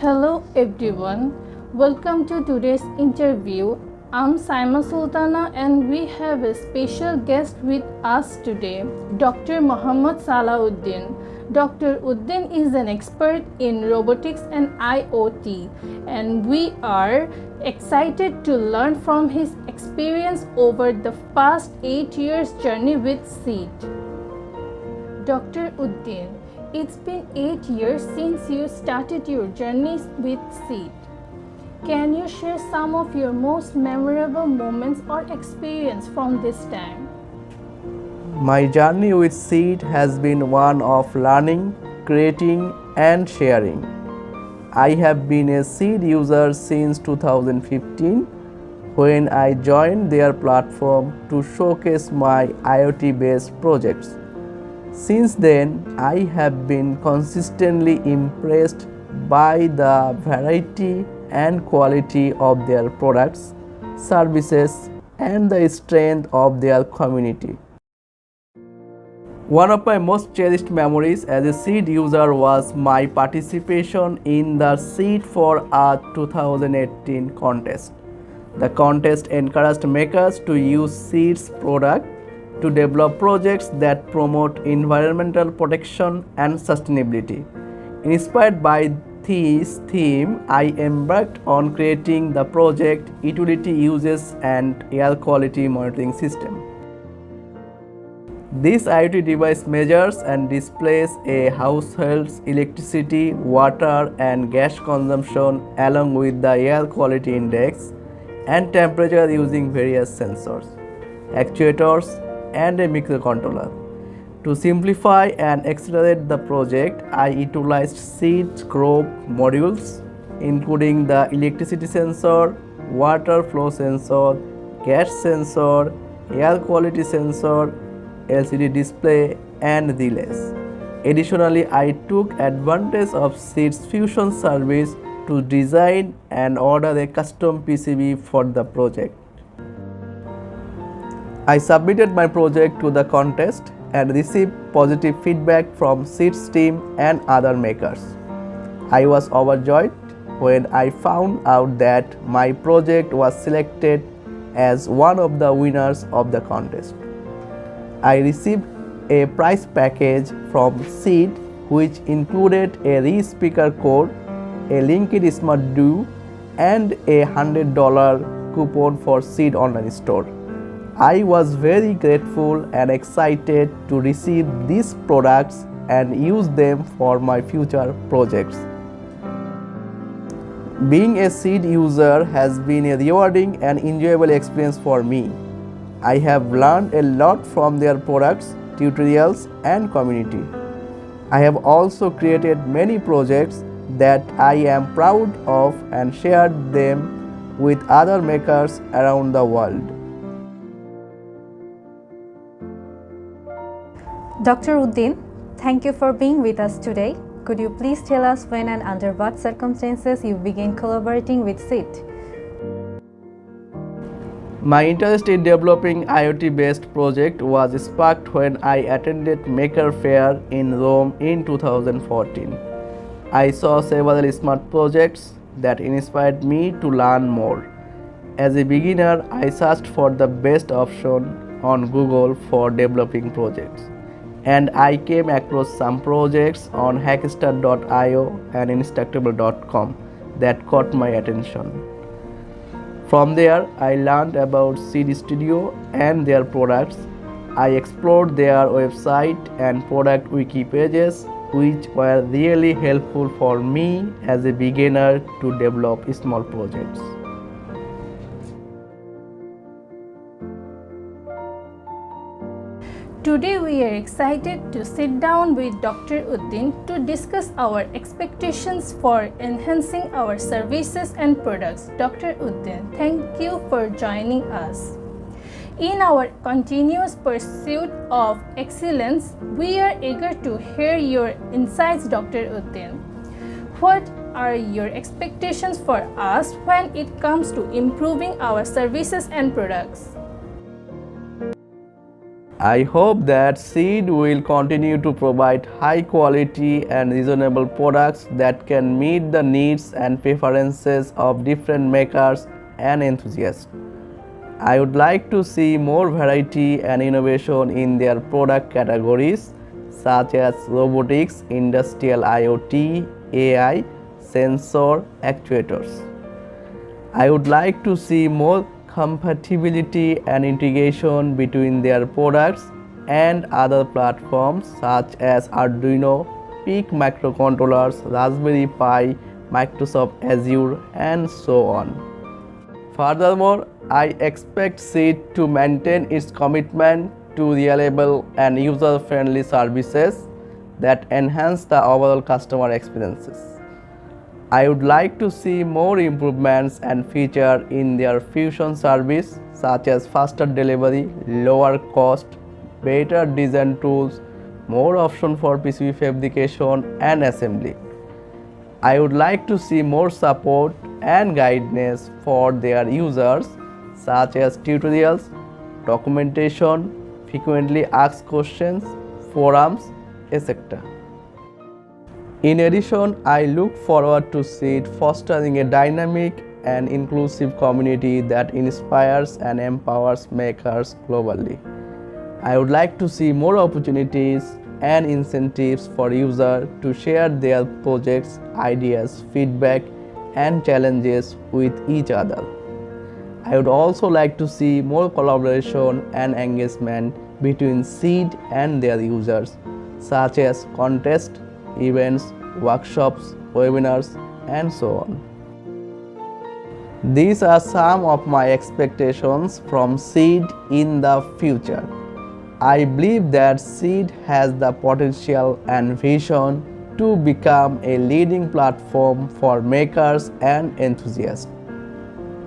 Hello everyone, welcome to today's interview. I'm Saima Sultana and we have a special guest with us today, Dr. Muhammad Salauddin. Dr. Uddin is an expert in robotics and IoT, and we are excited to learn from his experience over the past 8 years journey with Seed. Dr. Uddin, it's been 8 years since you started your journey with Seed. Can you share some of your most memorable moments or experience from this time? My journey with Seed has been one of learning, creating, and sharing. I have been a Seed user since 2015 when I joined their platform to showcase my IoT based projects. Since then, I have been consistently impressed by the variety and quality of their products, services, and the strength of their community. One of my most cherished memories as a Seed user was my participation in the Seed for Earth 2018 contest. The contest encouraged makers to use Seed's product to develop projects that promote environmental protection and sustainability. Inspired by this theme, I embarked on creating the project Utility Uses and Air Quality Monitoring System. This IoT device measures and displays a household's electricity, water, and gas consumption along with the air quality index and temperature using various sensors, actuators, and a microcontroller. To simplify and accelerate the project, I utilized Seed's core modules, including the electricity sensor, water flow sensor, gas sensor, air quality sensor, LCD display, and relays. Additionally, I took advantage of Seed's Fusion service to design and order a custom PCB for the project. I submitted my project to the contest and received positive feedback from Seed's team and other makers. I was overjoyed when I found out that my project was selected as one of the winners of the contest. I received a prize package from Seed which included a re-speaker code, a linked Smart Duo, and a $100 coupon for Seed online store. I was very grateful and excited to receive these products and use them for my future projects. Being a Seed user has been a rewarding and enjoyable experience for me. I have learned a lot from their products, tutorials, and community. I have also created many projects that I am proud of and shared them with other makers around the world. Dr. Uddin, thank you for being with us today. Could you please tell us when and under what circumstances you began collaborating with Seed? My interest in developing IoT-based project was sparked when I attended Maker Faire in Rome in 2014. I saw several smart projects that inspired me to learn more. As a beginner, I searched for the best option on Google for developing projects, and I came across some projects on hackstart.io and instructable.com that caught my attention. From there, I learned about Seeedstudio and their products. I explored their website and product wiki pages, which were really helpful for me as a beginner to develop small projects. Today we are excited to sit down with Dr. Uddin to discuss our expectations for enhancing our services and products. Dr. Uddin, thank you for joining us. In our continuous pursuit of excellence, we are eager to hear your insights, Dr. Uddin. What are your expectations for us when it comes to improving our services and products? I hope that Seed will continue to provide high quality and reasonable products that can meet the needs and preferences of different makers and enthusiasts. I would like to see more variety and innovation in their product categories such as robotics, industrial IoT, AI, sensor, actuators. I would like to see more compatibility and integration between their products and other platforms such as Arduino, Peak microcontrollers, Raspberry Pi, Microsoft Azure, and so on. Furthermore, I expect Seed to maintain its commitment to reliable and user-friendly services that enhance the overall customer experiences. I would like to see more improvements and features in their Fusion service such as faster delivery, lower cost, better design tools, more options for PCB fabrication and assembly. I would like to see more support and guidance for their users such as tutorials, documentation, frequently asked questions, forums, etc. In addition, I look forward to see it fostering a dynamic and inclusive community that inspires and empowers makers globally. I would like to see more opportunities and incentives for users to share their projects, ideas, feedback, and challenges with each other. I would also like to see more collaboration and engagement between Seed and their users, such as contests, events, workshops, webinars, and so on. These are some of my expectations from Seed in the future. I believe that Seed has the potential and vision to become a leading platform for makers and enthusiasts.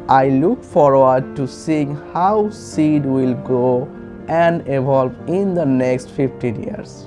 I look forward to seeing how Seed will grow and evolve in the next 15 years.